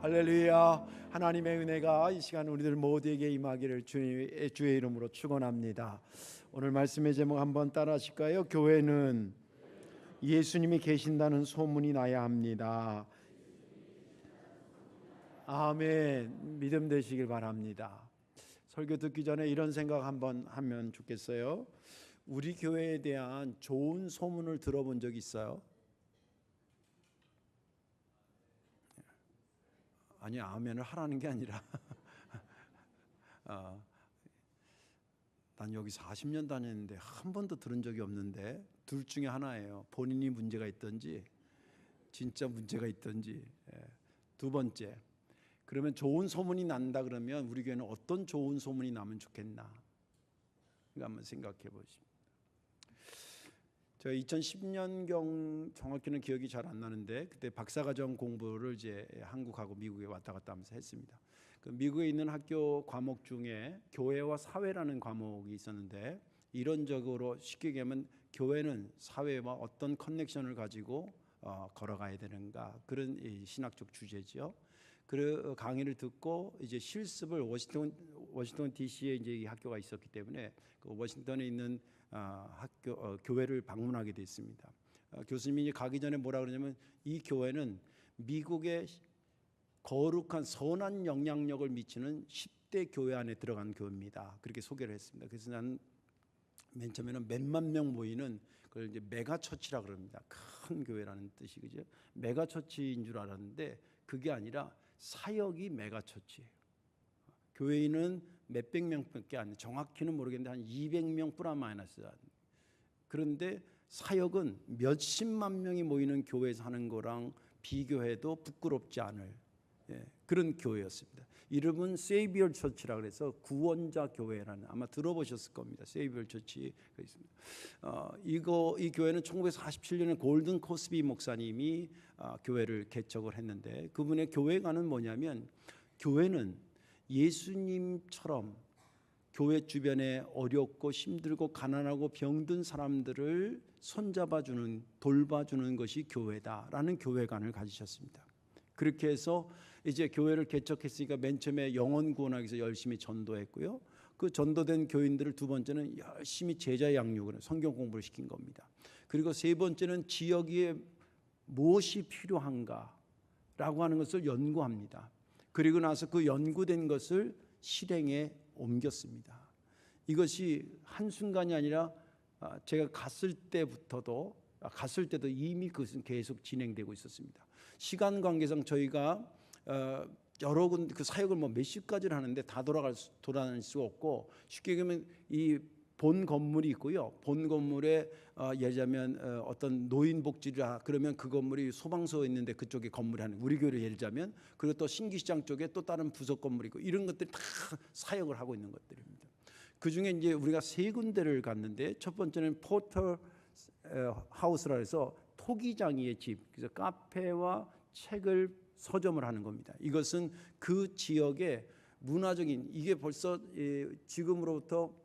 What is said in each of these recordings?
할렐루야. 하나님의 은혜가 이 시간 우리들 모두에게 임하기를 주의 이름으로 축원합니다. 오늘 말씀의 제목 한번 따라 하실까요? 교회는 예수님이 계신다는 소문이 나야 합니다. 아멘. 믿음 되시길 바랍니다. 설교 듣기 전에 이런 생각 한번 하면 좋겠어요. 우리 교회에 대한 좋은 소문을 들어본 적 있어요? 아니, 아멘을 하라는 게 아니라 난 여기 40년 다녔는데 한 번도 들은 적이 없는데, 둘 중에 하나예요. 본인이 문제가 있든지 진짜 문제가 있든지. 두 번째, 그러면 좋은 소문이 난다 그러면 우리 교회는 어떤 좋은 소문이 나면 좋겠나, 이거 한번 생각해 보십시오. 제가 2010년경 정확히는 기억이 잘 안 나는데, 그때 박사과정 공부를 이제 한국하고 미국에 왔다 갔다 하면서 했습니다. 그 미국에 있는 학교 과목 중에 교회와 사회라는 과목이 있었는데, 이론적으로 쉽게 얘기하면 교회는 사회와 어떤 커넥션을 가지고 걸어가야 되는가, 그런 신학적 주제죠. 그 강의를 듣고 이제 실습을 워싱턴 DC에 이제 이 학교가 있었기 때문에 그 워싱턴에 있는 교회를 방문하게 됐습니다. 교수님이 가기 전에 뭐라 그러냐면, 이 교회는 미국의 거룩한 선한 영향력을 미치는 10대 교회 안에 들어간 교회입니다. 그렇게 소개를 했습니다. 그래서 나는 맨 처음에는 몇만 명 모이는 그걸 이제 메가처치라 그럽니다. 큰 교회라는 뜻이, 그죠? 메가처치인 줄 알았는데 그게 아니라 사역이 메가처치예요. 교회인은 몇백 명밖에 안 돼. 정확히는 모르겠는데 한 200명 플러스 마이너스. 그런데 사역은 몇십만 명이 모이는 교회에서 하는 거랑 비교해도 부끄럽지 않을 그런 교회였습니다. 이름은 세이비어 처치라 그래서 구원자 교회라는, 아마 들어보셨을 겁니다. 세이비어 처치 있습니다. 이 교회는 1947년에 골든 코스비 목사님이 교회를 개척을 했는데, 그분의 교회관은 뭐냐면, 교회는 예수님처럼 교회 주변에 어렵고 힘들고 가난하고 병든 사람들을 손잡아주는, 돌봐주는 것이 교회다라는 교회관을 가지셨습니다. 그렇게 해서 이제 교회를 개척했으니까 맨 처음에 영혼 구원하기 위해서 열심히 전도했고요. 그 전도된 교인들을 두 번째는 열심히 제자 양육을, 성경 공부를 시킨 겁니다. 그리고 세 번째는 지역에 무엇이 필요한가라고 하는 것을 연구합니다. 그리고 나서 그 연구된 것을 실행에 옮겼습니다. 이것이 한순간이 아니라 제가 갔을 때도 이미 그것은 계속 진행되고 있었습니다. 시간 관계상 저희가 여러 군데 그 사역을 몇십 가지를 하는데 다 돌아다닐 수가 없고, 쉽게 얘기하면 이 본 건물이 있고요. 본 건물에 예를 들자면 어떤 노인복지라 그러면 그 건물이 소방서 있는데 그쪽에 건물이 하는, 우리 교회를 예를 들자면, 그리고 또 신기시장 쪽에 또 다른 부속 건물이 있고, 이런 것들이 다 사역을 하고 있는 것들입니다. 그 중에 이제 우리가 세 군데를 갔는데, 첫 번째는 포터 하우스라 해서 토기장이의 집, 그래서 카페와 책을 서점을 하는 겁니다. 이것은 그 지역의 문화적인, 이게 벌써 지금으로부터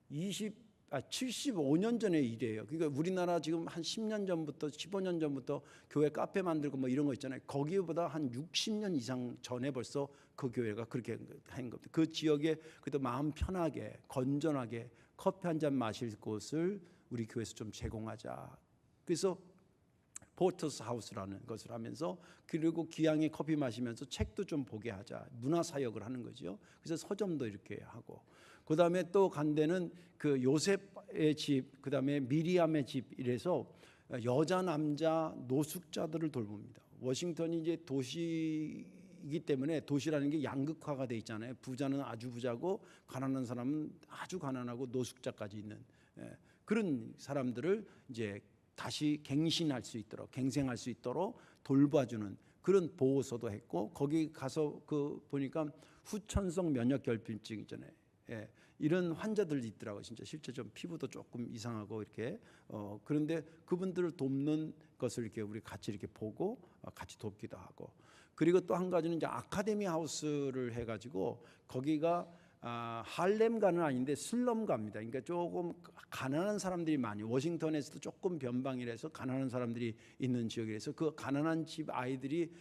75년 전의 일이에요. 그러니까 우리나라 지금 한 10년 전부터 15년 전부터 교회 카페 만들고 이런 거 있잖아요. 거기보다 한 60년 이상 전에 벌써 그 교회가 그렇게 한 겁니다. 그 지역에 그래도 마음 편하게 건전하게 커피 한 잔 마실 곳을 우리 교회에서 좀 제공하자. 그래서 포터스 하우스라는 것을 하면서, 그리고 기왕에 커피 마시면서 책도 좀 보게 하자, 문화 사역을 하는 거죠. 그래서 서점도 이렇게 하고, 그 다음에 또 간 데는 그 요셉의 집, 그 다음에 미리암의 집, 이래서 여자 남자 노숙자들을 돌봅니다. 워싱턴이 이제 도시이기 때문에, 도시라는 게 양극화가 돼 있잖아요. 부자는 아주 부자고 가난한 사람은 아주 가난하고 노숙자까지 있는 그런 사람들을 이제 다시 갱신할 수 있도록, 갱생할 수 있도록 돌봐주는 그런 보호소도 했고, 거기 가서 그 보니까 후천성 면역결핍증 있잖아요. 이런 환자들이 있더라고요. 진짜 실제 좀 피부도 조금 이상하고 이렇게 그런데 그분들을 돕는 것을 이렇게 우리 같이 이렇게 보고 같이 돕기도 하고, 그리고 또 한 가지는 이제 아카데미 하우스를 해가지고, 거기가 할렘가는 아닌데 슬럼가입니다. 그러니까 조금 가난한 사람들이 많이, 워싱턴에서도 조금 변방이라서 가난한 사람들이 있는 지역이라서, 그 가난한 집 아이들이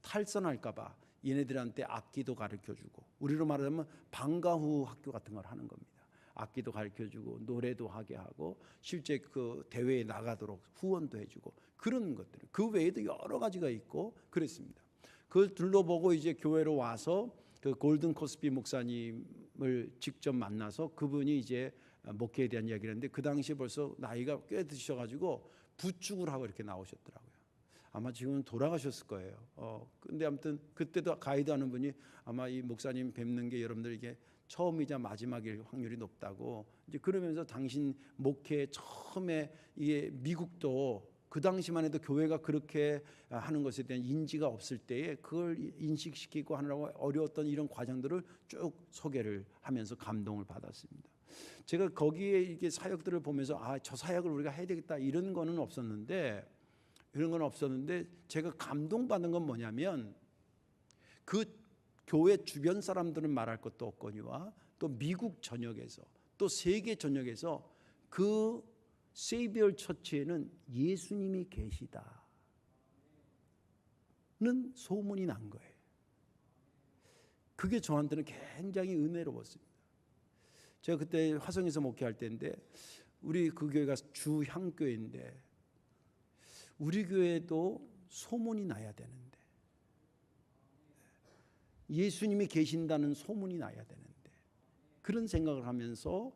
탈선할까 봐 얘네들한테 악기도 가르쳐주고, 우리로 말하자면 방과 후 학교 같은 걸 하는 겁니다. 악기도 가르쳐주고 노래도 하게 하고 실제 그 대회에 나가도록 후원도 해주고 그런 것들. 그 외에도 여러 가지가 있고 그랬습니다. 그걸 둘러보고 이제 교회로 와서 그 골든 코스비 목사님을 직접 만나서 그분이 이제 목회에 대한 이야기를 했는데 그 당시에 벌써 나이가 꽤 드셔가지고 부축을 하고 이렇게 나오셨더라고요. 아마 지금은 돌아가셨을 거예요. 근데 아무튼 그때도 가이드하는 분이 아마 이 목사님 뵙는 게 여러분들 이게 처음이자 마지막일 확률이 높다고 이제 그러면서 당신 목회 처음에 이게 미국도 그 당시만 해도 교회가 그렇게 하는 것에 대한 인지가 없을 때에 그걸 인식시키고 하느라고 어려웠던 이런 과정들을 쭉 소개를 하면서 감동을 받았습니다. 제가 거기에 이게 사역들을 보면서 저 사역을 우리가 해야 되겠다 이런 거는 없었는데 제가 감동받은 건 뭐냐면 그 교회 주변 사람들은 말할 것도 없거니와 또 미국 전역에서 또 세계 전역에서 그 세이비얼 처치에는 예수님이 계시다는 소문이 난 거예요. 그게 저한테는 굉장히 은혜로웠습니다. 제가 그때 화성에서 목회할 때인데 우리 그 교회가 주향교회인데 우리 교회도 소문이 나야 되는데 예수님이 계신다는 소문이 나야 되는데 그런 생각을 하면서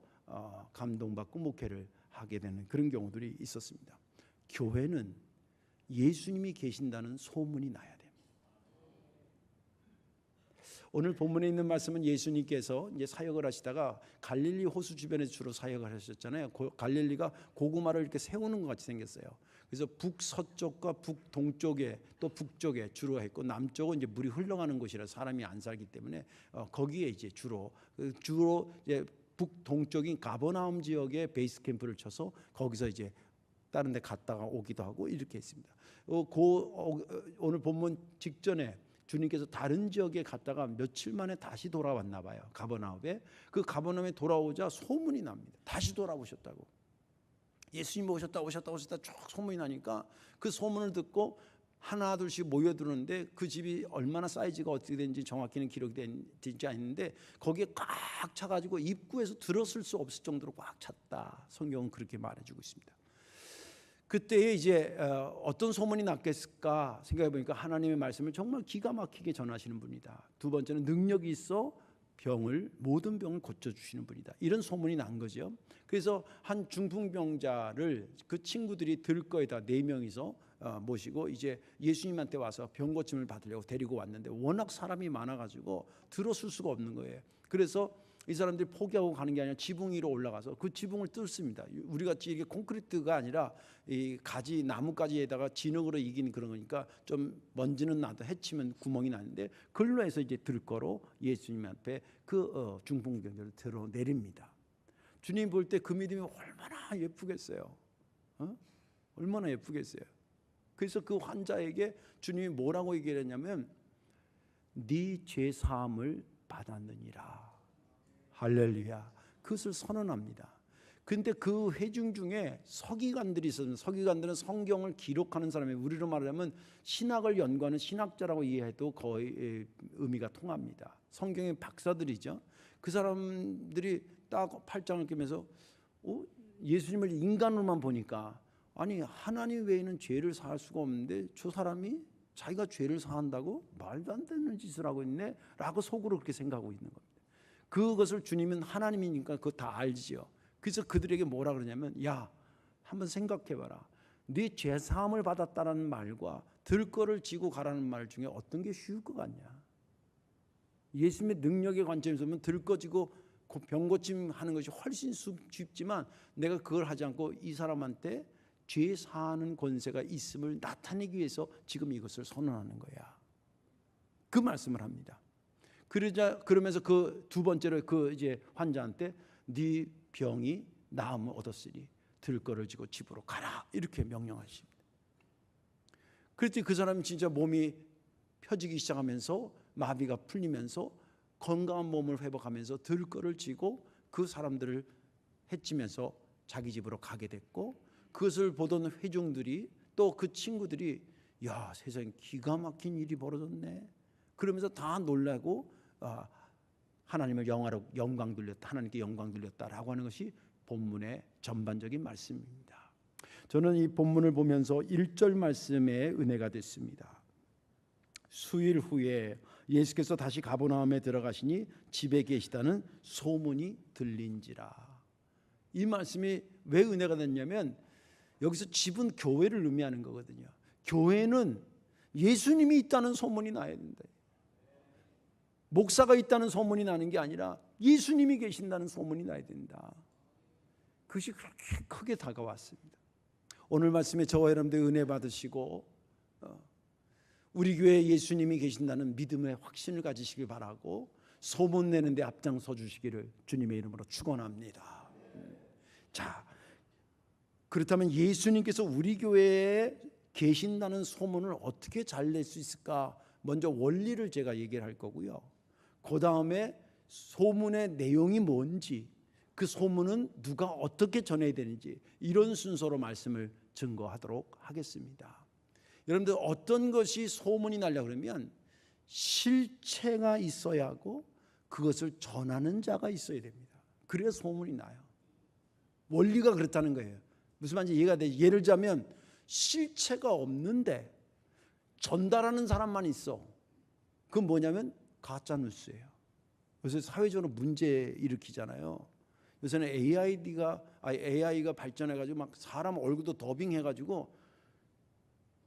감동받고 목회를 하게 되는 그런 경우들이 있었습니다. 교회는 예수님이 계신다는 소문이 나야 됩니다. 오늘 본문에 있는 말씀은 예수님께서 이제 사역을 하시다가 갈릴리 호수 주변에서 주로 사역을 하셨잖아요. 갈릴리가 고구마를 이렇게 세우는 것 같이 생겼어요. 그래서 북서쪽과 북동쪽에 또 북쪽에 주로 했고 남쪽은 이제 물이 흘러가는 곳이라 사람이 안 살기 때문에 거기에 이제 주로 이제 북동쪽인 가버나움 지역에 베이스 캠프를 쳐서 거기서 이제 다른 데 갔다가 오기도 하고 이렇게 했습니다. 오늘 본문 직전에 주님께서 다른 지역에 갔다가 며칠 만에 다시 돌아왔나 봐요. 가버나움에. 그 가버나움에 돌아오자 소문이 납니다. 다시 돌아오셨다고. 예수님 오셨다 쭉 소문이 나니까 그 소문을 듣고 하나 둘씩 모여드는데 그 집이 얼마나 사이즈가 어떻게 되는지 정확히는 기록이 되지 않는데 거기에 꽉 차가지고 입구에서 들어설 수 없을 정도로 꽉 찼다. 성경은 그렇게 말해주고 있습니다. 그때에 이제 어떤 소문이 났겠을까 생각해 보니까 하나님의 말씀을 정말 기가 막히게 전하시는 분이다. 두 번째는 능력이 있어 모든 병을 고쳐주시는 분이다. 이런 소문이 난 거죠. 그래서 한 중풍병자를 그 친구들이 들거에다 4명이서 모시고 이제 예수님한테 와서 병 고침을 받으려고 데리고 왔는데 워낙 사람이 많아가지고 들어설 수가 없는 거예요. 그래서 이 사람들이 포기하고 가는 게 아니라 지붕 위로 올라가서 그 지붕을 뚫습니다. 우리 같이 이게 콘크리트가 아니라 이 가지 나뭇가지에다가 진흙으로 이긴 그런 거니까 좀 먼지는 나도 해치면 구멍이 나는데 그걸로 해서 이제 들거로 예수님 앞에 그 중풍병자를 들어 내립니다. 주님 볼 때 그 믿음이 얼마나 예쁘겠어요. 얼마나 예쁘겠어요. 그래서 그 환자에게 주님이 뭐라고 얘기를 했냐면 네 죄 사함을 받았느니라. 할렐루야. 그것을 선언합니다. 근데 그 회중 중에 서기관들이 있었는데 서기관들은 성경을 기록하는 사람이 우리로 말하면 신학을 연구하는 신학자라고 이해해도 거의 의미가 통합니다. 성경의 박사들이죠. 그 사람들이 딱 팔짱을 끼면서 예수님을 인간으로만 보니까 아니 하나님 외에는 죄를 사할 수가 없는데 저 사람이 자기가 죄를 사한다고 말도 안 되는 짓을 하고 있네 라고 속으로 그렇게 생각하고 있는 겁니다. 그것을 주님은 하나님이니까 그거 다 알지요. 그래서 그들에게 뭐라 그러냐면 야 한번 생각해봐라. 네 죄사함을 받았다는 말과 들거를 지고 가라는 말 중에 어떤 게 쉬울 것 같냐. 예수님의 능력의 관점에서 보면 들거 지고 병 고침하는 것이 훨씬 쉽지만 내가 그걸 하지 않고 이 사람한테 죄 사하는 권세가 있음을 나타내기 위해서 지금 이것을 선언하는 거야. 그 말씀을 합니다. 그러면서 그 두 번째로 그 이제 환자한테 네 병이 나음을 얻었으니 들거를 지고 집으로 가라 이렇게 명령하십니다. 그랬더니 그 사람이 진짜 몸이 펴지기 시작하면서 마비가 풀리면서 건강한 몸을 회복하면서 들거를 지고 그 사람들을 해치면서 자기 집으로 가게 됐고 그것을 보던 회중들이 또 그 친구들이 야 세상에 기가 막힌 일이 벌어졌네. 그러면서 다 놀라고 하나님을 영광 돌렸다, 하나님께 영광 돌렸다라고 하는 것이 본문의 전반적인 말씀입니다. 저는 이 본문을 보면서 1절 말씀에 은혜가 됐습니다. 수일 후에 예수께서 다시 가버나움에 들어가시니 집에 계시다는 소문이 들린지라. 이 말씀이 왜 은혜가 됐냐면 여기서 집은 교회를 의미하는 거거든요. 교회는 예수님이 있다는 소문이 나야 된다. 목사가 있다는 소문이 나는 게 아니라 예수님이 계신다는 소문이 나야 된다. 그것이 그렇게 크게 다가왔습니다. 오늘 말씀에 저와 여러분들 은혜 받으시고 우리 교회에 예수님이 계신다는 믿음의 확신을 가지시길 바라고 소문 내는 데 앞장서 주시기를 주님의 이름으로 축원합니다. 자, 그렇다면 예수님께서 우리 교회에 계신다는 소문을 어떻게 잘 낼 수 있을까? 먼저 원리를 제가 얘기를 할 거고요. 그 다음에 소문의 내용이 뭔지, 그 소문은 누가 어떻게 전해야 되는지, 이런 순서로 말씀을 증거하도록 하겠습니다. 여러분들 어떤 것이 소문이 나려고 그러면 실체가 있어야 하고 그것을 전하는 자가 있어야 됩니다. 그래야 소문이 나요. 원리가 그렇다는 거예요. 무슨 말인지 이해가 돼요. 예를 들자면 실체가 없는데 전달하는 사람만 있어. 그건 뭐냐면 가짜 뉴스예요. 요새 사회적으로 문제 일으키잖아요. 요새는 AI가 발전해가지고 막 사람 얼굴도 더빙해가지고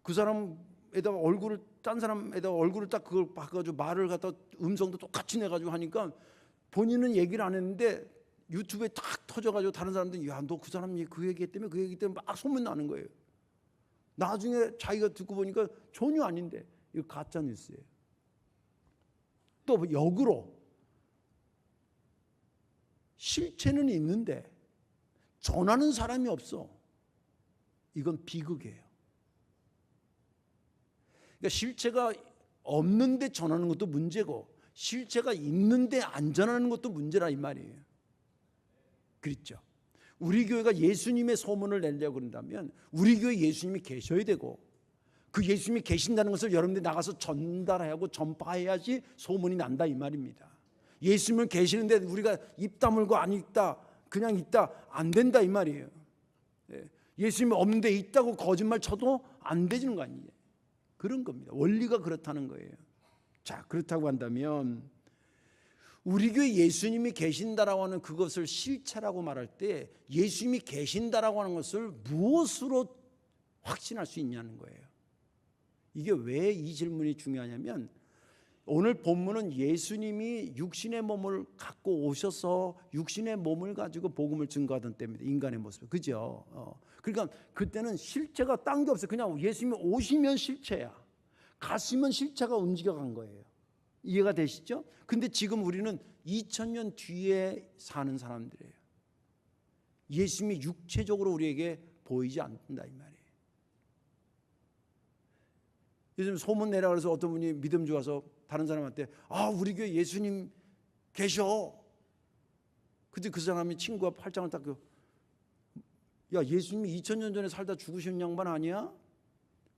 그 사람에다 얼굴을 딴 사람에다 얼굴을 딱 그걸 바꿔가지고 말을 갖다 음성도 똑같이 내가지고 하니까 본인은 얘기를 안 했는데 유튜브에 딱 터져가지고 다른 사람들이 야, 너 그 사람 그 얘기했다며 그 얘기 때문에 막 소문 나는 거예요. 나중에 자기가 듣고 보니까 전혀 아닌데 이거 가짜 뉴스예요. 또 역으로 실체는 있는데 전하는 사람이 없어. 이건 비극이에요. 그러니까 실체가 없는데 전하는 것도 문제고 실체가 있는데 안 전하는 것도 문제라 이 말이에요. 그렇죠? 우리 교회가 예수님의 소문을 내려고 그런다면 우리 교회에 예수님이 계셔야 되고 그 예수님이 계신다는 것을 여러분들이 나가서 전달하고 전파해야지 소문이 난다 이 말입니다. 예수님은 계시는데 우리가 입 다물고 안 있다, 그냥 있다 안 된다 이 말이에요. 예수님이 없는데 있다고 거짓말 쳐도 안 되는 거 아니에요. 그런 겁니다. 원리가 그렇다는 거예요. 자, 그렇다고 한다면 우리 교회 예수님이 계신다라고 하는 그것을 실체라고 말할 때 예수님이 계신다라고 하는 것을 무엇으로 확신할 수 있냐는 거예요. 이게 왜 이 질문이 중요하냐면 오늘 본문은 예수님이 육신의 몸을 갖고 오셔서 육신의 몸을 가지고 복음을 증거하던 때입니다. 인간의 모습. 그죠? 그러니까 그때는 실체가 딴 게 없어요. 그냥 예수님이 오시면 실체야. 갔으면 실체가 움직여간 거예요. 이해가 되시죠? 근데 지금 우리는 2000년 뒤에 사는 사람들이에요. 예수님이 육체적으로 우리에게 보이지 않는다 이 말이에요. 요즘 소문 내라 그래서 어떤 분이 믿음 좋아서 다른 사람한테 우리 교회 예수님 계셔. 근데 그 사람이 친구가 팔짱을 딱 야, 예수님이 2000년 전에 살다 죽으신 양반 아니야?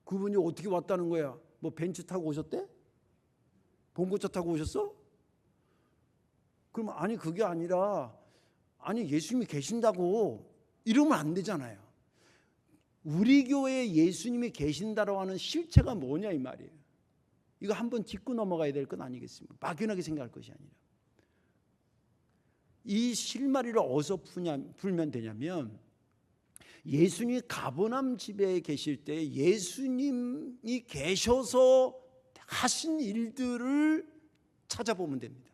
그분이 어떻게 왔다는 거야? 뭐 벤츠 타고 오셨대? 봉고차 타고 오셨어? 그럼 아니 그게 아니라 아니 예수님이 계신다고 이러면 안 되잖아요. 우리 교회에 예수님이 계신다라고 하는 실체가 뭐냐 이 말이에요. 이거 한번 짚고 넘어가야 될 건 아니겠습니까? 막연하게 생각할 것이 아니라 이 실마리를 어디서 풀면 되냐면 예수님이 가버나움 집에 계실 때 예수님이 계셔서 하신 일들을 찾아보면 됩니다.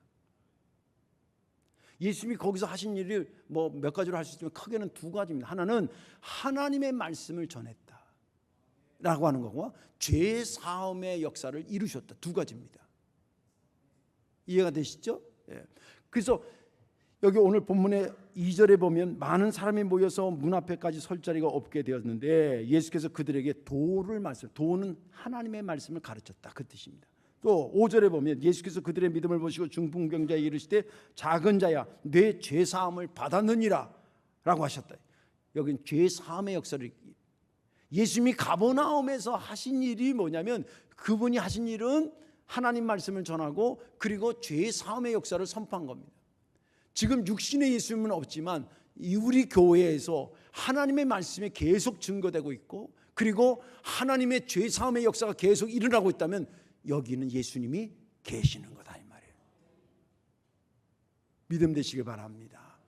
예수님이 거기서 하신 일이 뭐 몇 가지로 할 수 있지만 크게는 두 가지입니다. 하나는 하나님의 말씀을 전했다 라고 하는 거고 죄 사함의 역사를 이루셨다. 두 가지입니다. 이해가 되시죠? 예. 그래서 여기 오늘 본문의 2절에 보면 많은 사람이 모여서 문 앞에까지 설 자리가 없게 되었는데 예수께서 그들에게 도는 하나님의 말씀을 가르쳤다 그 뜻입니다. 또 5절에 보면 예수께서 그들의 믿음을 보시고 중풍병자에 이르시되 작은 자야 내 죄사함을 받았느니라 라고 하셨다. 여기는 죄사함의 역사를 예수님이 가버나움에서 하신 일이 뭐냐면 그분이 하신 일은 하나님 말씀을 전하고 그리고 죄 사함의 역사를 선포한 겁니다. 지금 육신의 예수님은 없지만 우리 교회에서 하나님의 말씀이 계속 증거되고 있고 그리고 하나님의 죄 사함의 역사가 계속 일어나고 있다면 여기는 예수님이 계시는 거다 이 말이에요. 믿음 되시길 바랍니다.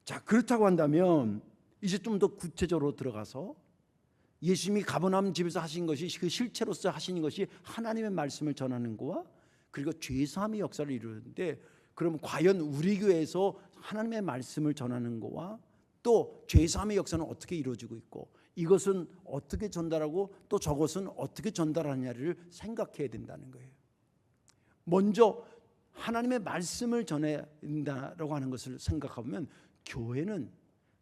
자, 그렇다고 한다면 이제 좀 더 구체적으로 들어가서 예수님이 가버나움 집에서 하신 것이 그 실체로서 하시는 것이 하나님의 말씀을 전하는 거와 그리고 죄사함의 역사를 이루는데 그럼 과연 우리 교회에서 하나님의 말씀을 전하는 거와 또 죄사함의 역사는 어떻게 이루어지고 있고 이것은 어떻게 전달하고 또 저것은 어떻게 전달하느냐를 생각해야 된다는 거예요. 먼저 하나님의 말씀을 전해야 된다라고 하는 것을 생각하면 교회는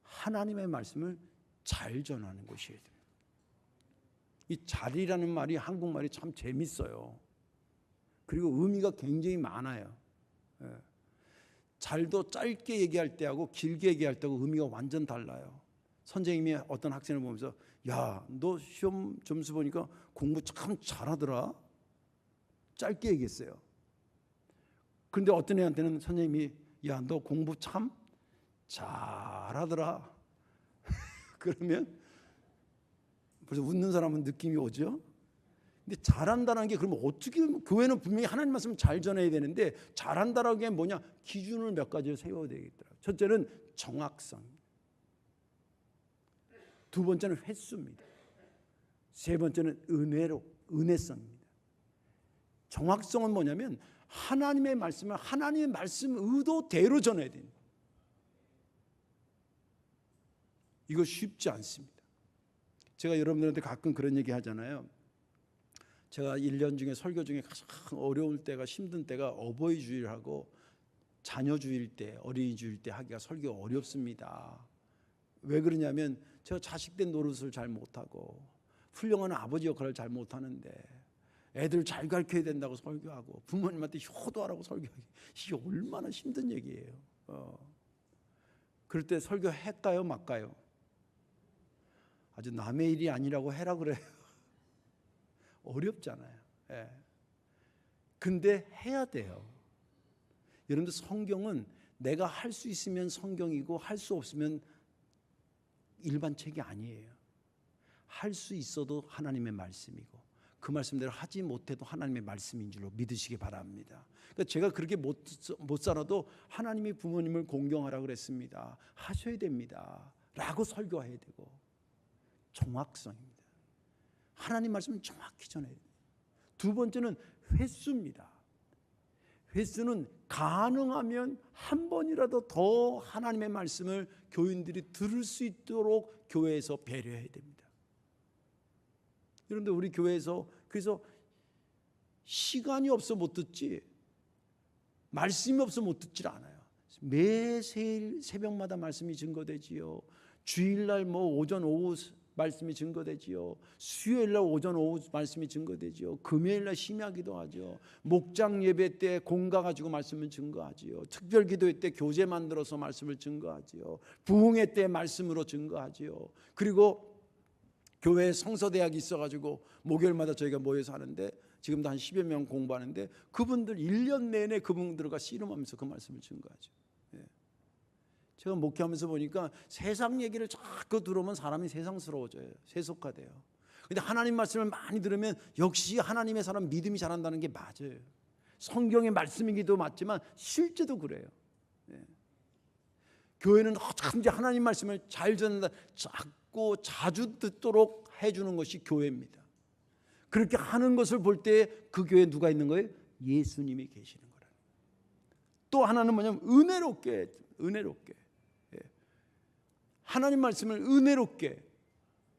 하나님의 말씀을 잘 전하는 것이어야 됩니다. 이 잘이라는 말이 한국말이 참 재밌어요. 그리고 의미가 굉장히 많아요. 잘도 짧게 얘기할 때하고 길게 얘기할 때하고 의미가 완전 달라요. 선생님이 어떤 학생을 보면서 야, 너 시험 점수 보니까 공부 참 잘하더라. 짧게 얘기했어요. 그런데 어떤 애한테는 선생님이 야, 너 공부 참 잘하더라. 그러면 벌써 웃는 사람은 느낌이 오죠. 근데 잘한다는 게 그러면 어떻게 교회는 분명히 하나님 말씀을 잘 전해야 되는데 잘한다라는 게 뭐냐? 기준을 몇 가지를 세워야 되겠더라고요. 첫째는 정확성, 두 번째는 횟수입니다. 세 번째는 은혜성입니다. 정확성은 뭐냐면 하나님의 말씀을 하나님의 말씀 의도대로 전해야 됩니다. 이거 쉽지 않습니다. 제가 여러분들한테 가끔 그런 얘기 하잖아요. 제가 1년 중에 설교 중에 가장 어려울 때가 힘든 때가 어버이 주일하고 자녀 주일 때 어린이 주일 때 하기가 설교가 어렵습니다. 왜 그러냐면 제가 자식된 노릇을 잘 못하고 훌륭한 아버지 역할을 잘 못하는데 애들 잘 가르쳐야 된다고 설교하고 부모님한테 효도하라고 설교하기 이게 얼마나 힘든 얘기예요. 그럴 때 설교할까요 말까요? 아주 남의 일이 아니라고 해라 그래요. 어렵잖아요. 예. 근데 해야 돼요. 여러분들 성경은 내가 할 수 있으면 성경이고 할 수 없으면 일반 책이 아니에요. 할 수 있어도 하나님의 말씀이고 그 말씀대로 하지 못해도 하나님의 말씀인 줄로 믿으시기 바랍니다. 그러니까 제가 그렇게 못 살아도 하나님이 부모님을 공경하라 그랬습니다. 하셔야 됩니다. 라고 설교해야 되고 정확성입니다. 하나님 말씀은 정확히 전해야 됩니다. 두 번째는 횟수입니다. 횟수는 가능하면 한 번이라도 더 하나님의 말씀을 교인들이 들을 수 있도록 교회에서 배려해야 됩니다. 여러분들 우리 교회에서 그래서 시간이 없어 못 듣지 말씀이 없어 못 듣질 않아요. 매 새벽마다 말씀이 증거되지요. 주일날 오전 오후 말씀이 증거되지요. 수요일날 오전 오후 말씀이 증거되지요. 금요일날 심야기도 하죠. 목장 예배 때 공가 가지고 말씀을 증거하지요. 특별기도회 때 교제 만들어서 말씀을 증거하지요. 부흥회 때 말씀으로 증거하지요. 그리고 교회에 성서대학이 있어가지고 목요일마다 저희가 모여서 하는데 지금도 한 10여 명 공부하는데 그분들 1년 내내 그분들과 씨름하면서 그 말씀을 증거하죠. 제가 목회하면서 보니까 세상 얘기를 자꾸 들으면 사람이 세상스러워져요. 세속화돼요. 그런데 하나님 말씀을 많이 들으면 역시 하나님의 사람 믿음이 자란다는 게 맞아요. 성경의 말씀이기도 맞지만 실제도 그래요. 교회는 어쩐지 하나님 말씀을 잘 전한다. 자꾸 자주 듣도록 해주는 것이 교회입니다. 그렇게 하는 것을 볼 때 그 교회에 누가 있는 거예요? 예수님이 계시는 거라. 또 하나는 뭐냐면 은혜롭게 하나님 말씀을 은혜롭게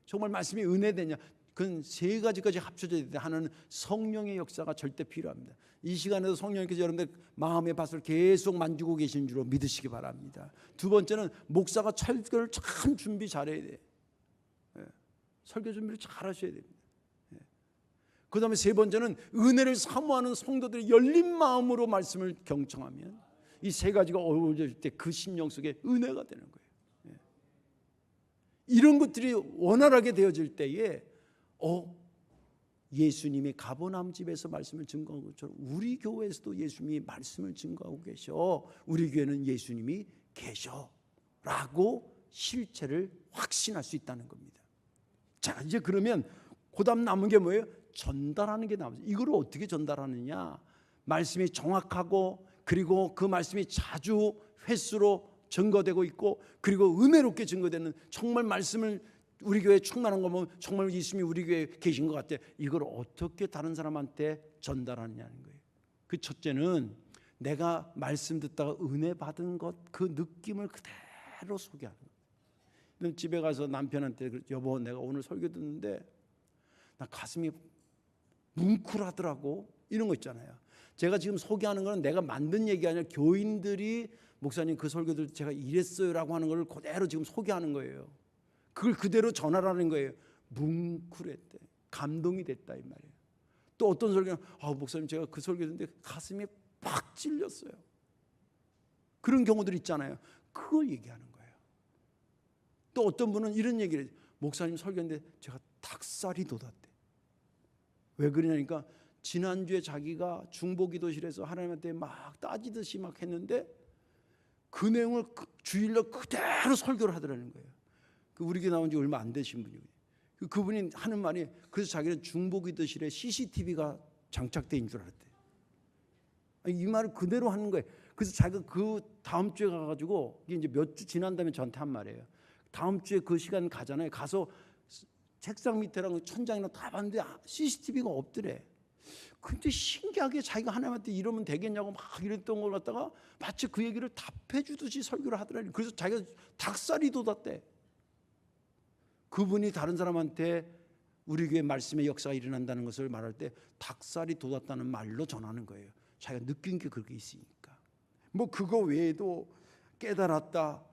정말 말씀이 은혜되냐? 그건 세 가지까지 합쳐져야 되는데 하나는 성령의 역사가 절대 필요합니다. 이 시간에도 성령님께서 여러분들 마음의 밭을 계속 만지고 계신 줄로 믿으시기 바랍니다. 두 번째는 목사가 설교를 참 준비 잘해야 돼. 설교 준비를 잘 하셔야 됩니다. 그 다음에 세 번째는 은혜를 사모하는 성도들이 열린 마음으로 말씀을 경청하면 이 세 가지가 어우러질 때 그 심령 속에 은혜가 되는 거예요. 이런 것들이 원활하게 되어질 때에 예수님이 가버나움 집에서 말씀을 증거하고 것처럼 우리 교회에서도 예수님이 말씀을 증거하고 계셔. 우리 교회는 예수님이 계셔라고 실체를 확신할 수 있다는 겁니다. 자, 이제 그러면 그다음 남은 게 뭐예요? 전달하는 게 남아요. 이걸 어떻게 전달하느냐? 말씀이 정확하고 그리고 그 말씀이 자주 횟수로 증거되고 있고 그리고 은혜롭게 증거되는 정말 말씀을 우리 교회에 충만한 거 보면 정말 예수님이 우리 교회에 계신 것 같아. 이걸 어떻게 다른 사람한테 전달하느냐는 거예요. 그 첫째는 내가 말씀 듣다가 은혜 받은 것 그 느낌을 그대로 소개하는 거예요. 집에 가서 남편한테 여보 내가 오늘 설교 듣는데 나 가슴이 뭉클하더라고 이런 거 있잖아요. 제가 지금 소개하는 거는 내가 만든 얘기가 아니라 교인들이 목사님 그 설교들 제가 이랬어요라고 하는 걸 그대로 지금 소개하는 거예요. 그걸 그대로 전하라는 거예요. 뭉클했대. 감동이 됐다 이 말이에요. 또 어떤 설교는 목사님 제가 그 설교 듣는데 가슴이 팍 찔렸어요. 그런 경우들 있잖아요. 그걸 얘기하는 거예요. 또 어떤 분은 이런 얘기를 해요. 목사님 설교인데 제가 닭살이 돋았대. 왜 그러냐니까 지난주에 자기가 중보기도실에서 하나님한테 막 따지듯이 막 했는데 그 내용을 주일날 그대로 설교를 하더라는 거예요. 우리 교회 나온 지 얼마 안 되신 분이에요. 그분이 하는 말이 그래서 자기는 중보기도실에 CCTV가 장착돼 있는 줄 알았대. 이 말을 그대로 하는 거예요. 그래서 자기가 그 다음 주에 가가지고 이제 몇 주 지난 다음에 저한테 한 말이에요. 다음 주에 그 시간 가잖아요. 가서 책상 밑에랑 천장이랑 다 봤는데 CCTV가 없더래. 근데 신기하게 자기가 하나님한테 이러면 되겠냐고 막 이랬던 걸 갖다가 마치 그 얘기를 답해 주듯이 설교를 하더라고요. 그래서 자기가 닭살이 돋았대. 그분이 다른 사람한테 우리 교회 말씀의 역사가 일어난다는 것을 말할 때 닭살이 돋았다는 말로 전하는 거예요. 자기가 느낀 게 그렇게 있으니까. 뭐 그거 외에도 깨달았다,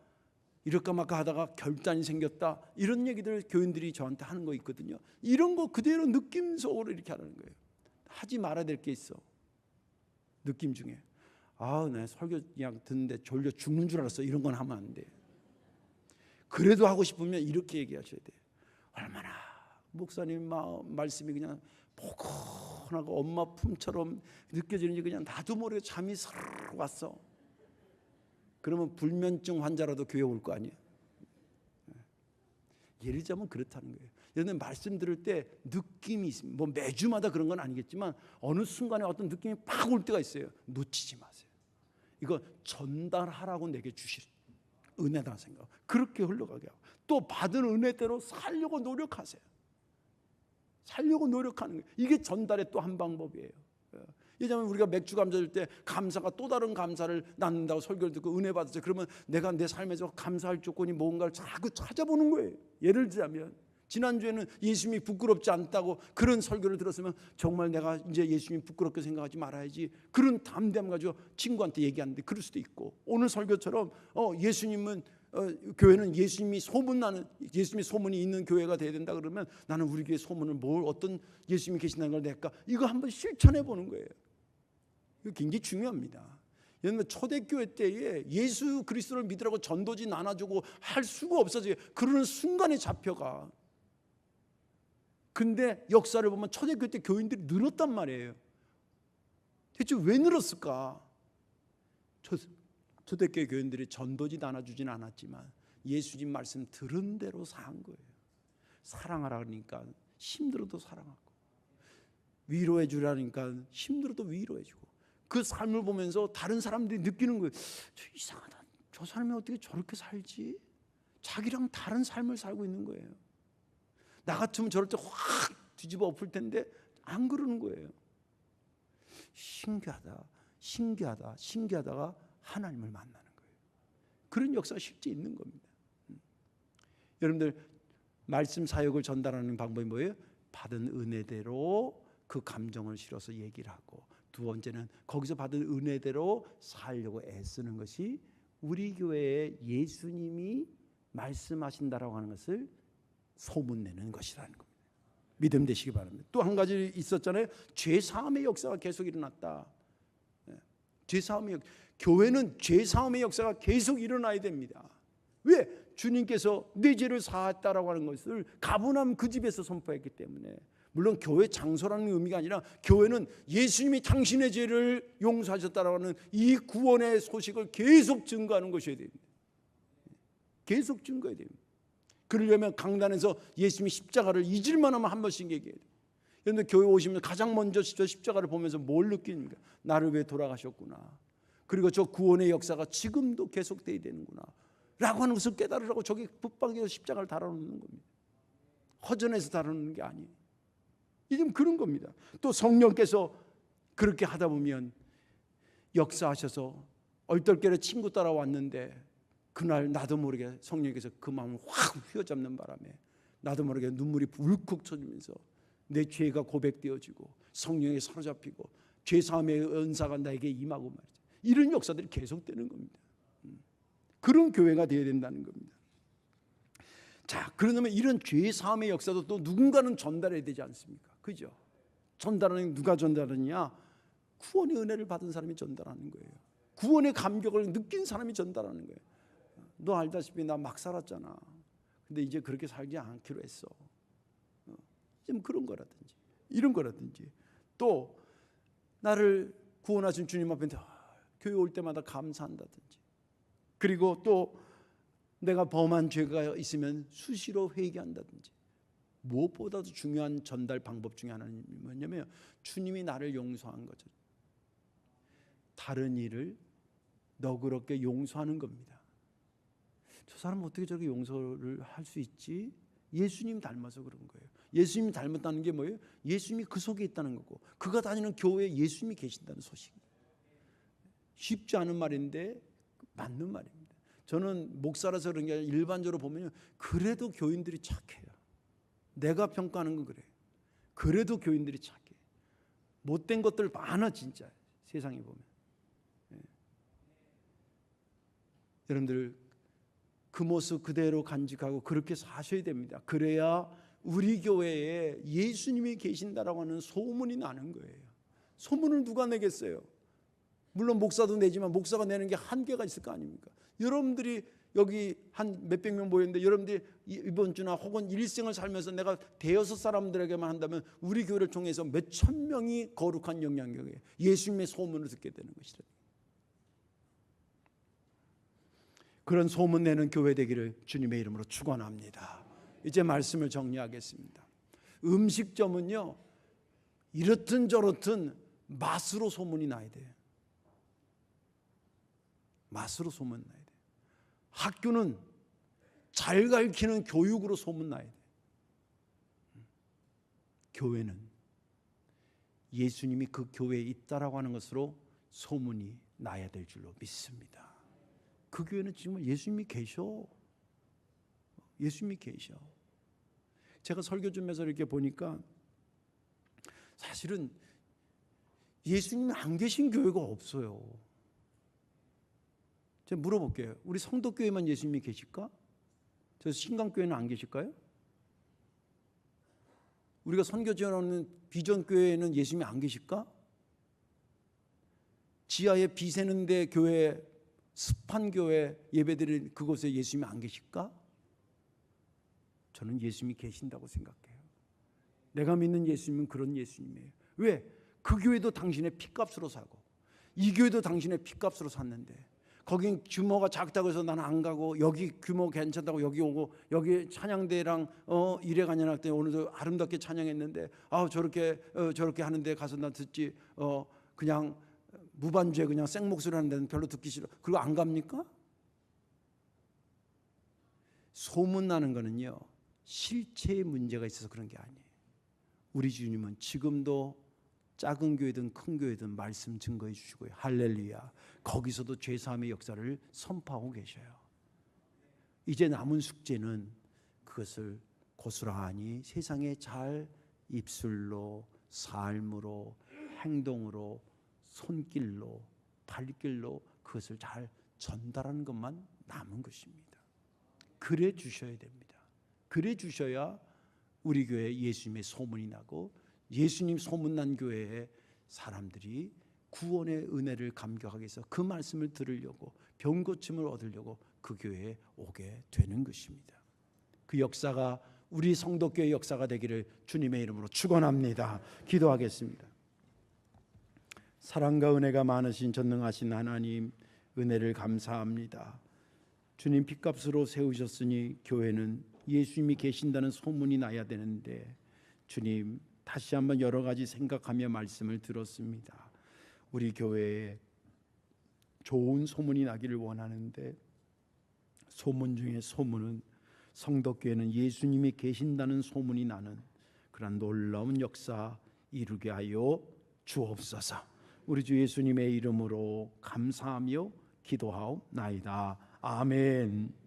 이럴까 말까 하다가 결단이 생겼다, 이런 얘기들 교인들이 저한테 하는 거 있거든요. 이런 거 그대로 느낌 속으로 이렇게 하는 거예요. 하지 말아야 될 게 있어. 느낌 중에 내 설교 그냥 듣는데 졸려 죽는 줄 알았어. 이런 건 하면 안 돼. 그래도 하고 싶으면 이렇게 얘기하셔야 돼. 얼마나 목사님 말씀이 그냥 포근하고 엄마 품처럼 느껴지는지 그냥 나도 모르게 잠이 스르르 왔어. 그러면 불면증 환자라도 교회 올 거 아니에요. 예를 들자면 그렇다는 거예요. 여러분 말씀 들을 때 느낌이 있습니다. 뭐 매주마다 그런 건 아니겠지만 어느 순간에 어떤 느낌이 팍 올 때가 있어요. 놓치지 마세요. 이거 전달하라고 내게 주실 은혜다 생각. 그렇게 흘러가게 하고 또 받은 은혜대로 살려고 노력하세요. 살려고 노력하는 거예요. 이게 전달의 또 한 방법이에요. 예전에 우리가 맥주 감사 줄 때 감사가 또 다른 감사를 낳는다고 설교를 듣고 은혜 받았어요. 그러면 내가 내 삶에서 감사할 조건이 뭔가를 자꾸 찾아보는 거예요. 예를 들자면 지난주에는 예수님이 부끄럽지 않다고 그런 설교를 들었으면 정말 내가 이제 예수님 부끄럽게 생각하지 말아야지, 그런 담대함 가지고 친구한테 얘기하는데 그럴 수도 있고, 오늘 설교처럼 예수님은 교회는 예수님이 소문나는, 예수님이 소문이 있는 교회가 돼야 된다 그러면 나는 우리 교회 소문을 어떤 예수님이 계신다는 걸 낼까, 이거 한번 실천해 보는 거예요. 이거 굉장히 중요합니다. 여러분 초대교회 때에 예수 그리스도를 믿으라고 전도지 나눠주고 할 수가 없어져요. 그러는 순간에 잡혀가. 근데 역사를 보면 초대교회 때 교인들이 늘었단 말이에요. 대체 왜 늘었을까? 초대교회 교인들이 전도지 나눠주진 않았지만 예수님 말씀 들은 대로 산 거예요. 사랑하라 그러니까 힘들어도 사랑하고, 위로해 주라니까 힘들어도 위로해 주고, 그 삶을 보면서 다른 사람들이 느끼는 거예요. 저 이상하다. 저 사람이 어떻게 저렇게 살지? 자기랑 다른 삶을 살고 있는 거예요. 나 같으면 저럴 때 확 뒤집어 엎을 텐데 안 그러는 거예요. 신기하다, 신기하다, 신기하다가 하나님을 만나는 거예요. 그런 역사가 실제 있는 겁니다. 여러분들 말씀 사역을 전달하는 방법이 뭐예요? 받은 은혜대로 그 감정을 실어서 얘기를 하고, 두 번째는 거기서 받은 은혜대로 살려고 애쓰는 것이 우리 교회에 예수님이 말씀하신다라고 하는 것을 소문내는 것이라는 겁니다. 믿음 되시기 바랍니다. 또 한 가지 있었잖아요. 죄사함의 역사가 계속 일어났다. 죄사함의 교회는 죄사함의 역사가 계속 일어나야 됩니다. 왜? 주님께서 내 죄를 사했다라고 하는 것을 가버나움 그 집에서 선포했기 때문에 물론 교회 장소라는 의미가 아니라 교회는 예수님이 당신의 죄를 용서하셨다라는 이 구원의 소식을 계속 증거하는 것이어야 됩니다. 계속 증거해야 됩니다. 그러려면 강단에서 예수님이 십자가를 잊을만 하면 한 번씩 얘기해야 돼요. 그런데 교회 오시면 가장 먼저 저 십자가를 보면서 뭘 느낍니까? 나를 위해 돌아가셨구나. 그리고 저 구원의 역사가 지금도 계속돼야 되는구나 라고 하는 것을 깨달으라고 저기 붙박이에서 십자가를 달아놓는 겁니다. 허전해서 달아놓는 게 아니에요. 이좀 그런 겁니다. 또 성령께서 그렇게 하다 보면 역사하셔서 얼떨결에 친구 따라왔는데 그날 나도 모르게 성령께서 그 마음을 확 휘어잡는 바람에 나도 모르게 눈물이 울컥 터지면서 내 죄가 고백되어지고 성령에 사로잡히고 죄사함의 은사가 나에게 임하고 말이죠. 이런 역사들이 계속되는 겁니다. 그런 교회가 되어야 된다는 겁니다. 자, 그러면 이런 죄사함의 역사도 또 누군가는 전달해야 되지 않습니까? 그죠? 전달하는 누가 전달하느냐? 구원의 은혜를 받은 사람이 전달하는 거예요. 구원의 감격을 느낀 사람이 전달하는 거예요. 너 알다시피 나 막 살았잖아. 근데 이제 그렇게 살지 않기로 했어. 좀 그런 거라든지 이런 거라든지 또 나를 구원하신 주님 앞에 교회 올 때마다 감사한다든지 그리고 또 내가 범한 죄가 있으면 수시로 회개한다든지 무엇보다도 중요한 전달 방법 중에 하나는 뭐냐면 주님이 나를 용서한 거죠. 다른 일을 너그럽게 용서하는 겁니다. 저 사람은 어떻게 저렇게 용서를 할 수 있지? 예수님 닮아서 그런 거예요. 예수님 닮았다는 게 뭐예요? 예수님이 그 속에 있다는 거고 그가 다니는 교회에 예수님이 계신다는 소식. 쉽지 않은 말인데 맞는 말입니다. 저는 목사라서 그런 게 아니라 일반적으로 보면 그래도 교인들이 착해요. 내가 평가하는 건 그래요. 그래도 교인들이 착해. 못된 것들 많아 진짜 세상에 보면. 여러분들 그 모습 그대로 간직하고 그렇게 사셔야 됩니다. 그래야 우리 교회에 예수님이 계신다라고 하는 소문이 나는 거예요. 소문을 누가 내겠어요? 물론 목사도 내지만 목사가 내는 게 한계가 있을 거 아닙니까? 여러분들이 여기 한 몇백 명 모였는데 여러분들이 이번 주나 혹은 일생을 살면서 내가 대여섯 사람들에게만 한다면 우리 교회를 통해서 몇천 명이 거룩한 영향력에 예수님의 소문을 듣게 되는 것이다. 그런 소문 내는 교회 되기를 주님의 이름으로 축원합니다. 이제 말씀을 정리하겠습니다. 음식점은요 이렇든 저렇든 맛으로 소문이 나야 돼요. 맛으로 소문 나야 돼요. 학교는 잘 가르치는 교육으로 소문 나야 돼요. 교회는 예수님이 그 교회에 있다라고 하는 것으로 소문이 나야 될 줄로 믿습니다. 그 교회는 정말 예수님이 계셔. 예수님이 계셔. 제가 설교 중에서 이렇게 보니까 사실은 예수님이 안 계신 교회가 없어요. 제가 물어볼게요. 우리 성도교회만 예수님이 계실까? 저 신강교회는 안 계실까요? 우리가 선교 지원하는 비전교회에는 예수님이 안 계실까? 지하에 비 새는 데 교회, 습한 교회 예배드린 그곳에 예수님이 안 계실까? 저는 예수님이 계신다고 생각해요. 내가 믿는 예수님은 그런 예수님이에요. 왜? 그 교회도 당신의 피값으로 사고 이 교회도 당신의 피값으로 샀는데 거긴 규모가 작다고 해서 나는 안 가고 여기 규모 괜찮다고 여기 오고 여기 찬양대랑 이래 가냐 할 때 오늘도 아름답게 찬양했는데 저렇게 하는데 가서 나 듣지 그냥 무반주에 그냥 생목소리 하는 데는 별로 듣기 싫어. 그리고 안 갑니까? 소문나는 거는요 실체의 문제가 있어서 그런 게 아니에요. 우리 주님은 지금도 작은 교회든 큰 교회든 말씀 증거해 주시고요. 할렐루야. 거기서도 죄사함의 역사를 선포하고 계셔요. 이제 남은 숙제는 그것을 고스란히 세상에 잘 입술로 삶으로 행동으로 손길로 발길로 그것을 잘 전달하는 것만 남은 것입니다. 그래 주셔야 됩니다. 그래 주셔야 우리 교회에 예수님의 소문이 나고 예수님 소문난 교회에 사람들이 구원의 은혜를 감격하게 해서 그 말씀을 들으려고 병고침을 얻으려고 그 교회에 오게 되는 것입니다. 그 역사가 우리 성도교회 역사가 되기를 주님의 이름으로 축원합니다. 기도하겠습니다. 사랑과 은혜가 많으신 전능하신 하나님, 은혜를 감사합니다. 주님 핏값으로 세우셨으니 교회는 예수님이 계신다는 소문이 나야 되는데, 주님 다시 한번 여러 가지 생각하며 말씀을 들었습니다. 우리 교회에 좋은 소문이 나기를 원하는데, 소문 중에 소문은 성도교회는 예수님이 계신다는 소문이 나는 그런 놀라운 역사 이루게 하여 주옵소서. 우리 주 예수님의 이름으로 감사하며 기도하옵나이다. 아멘.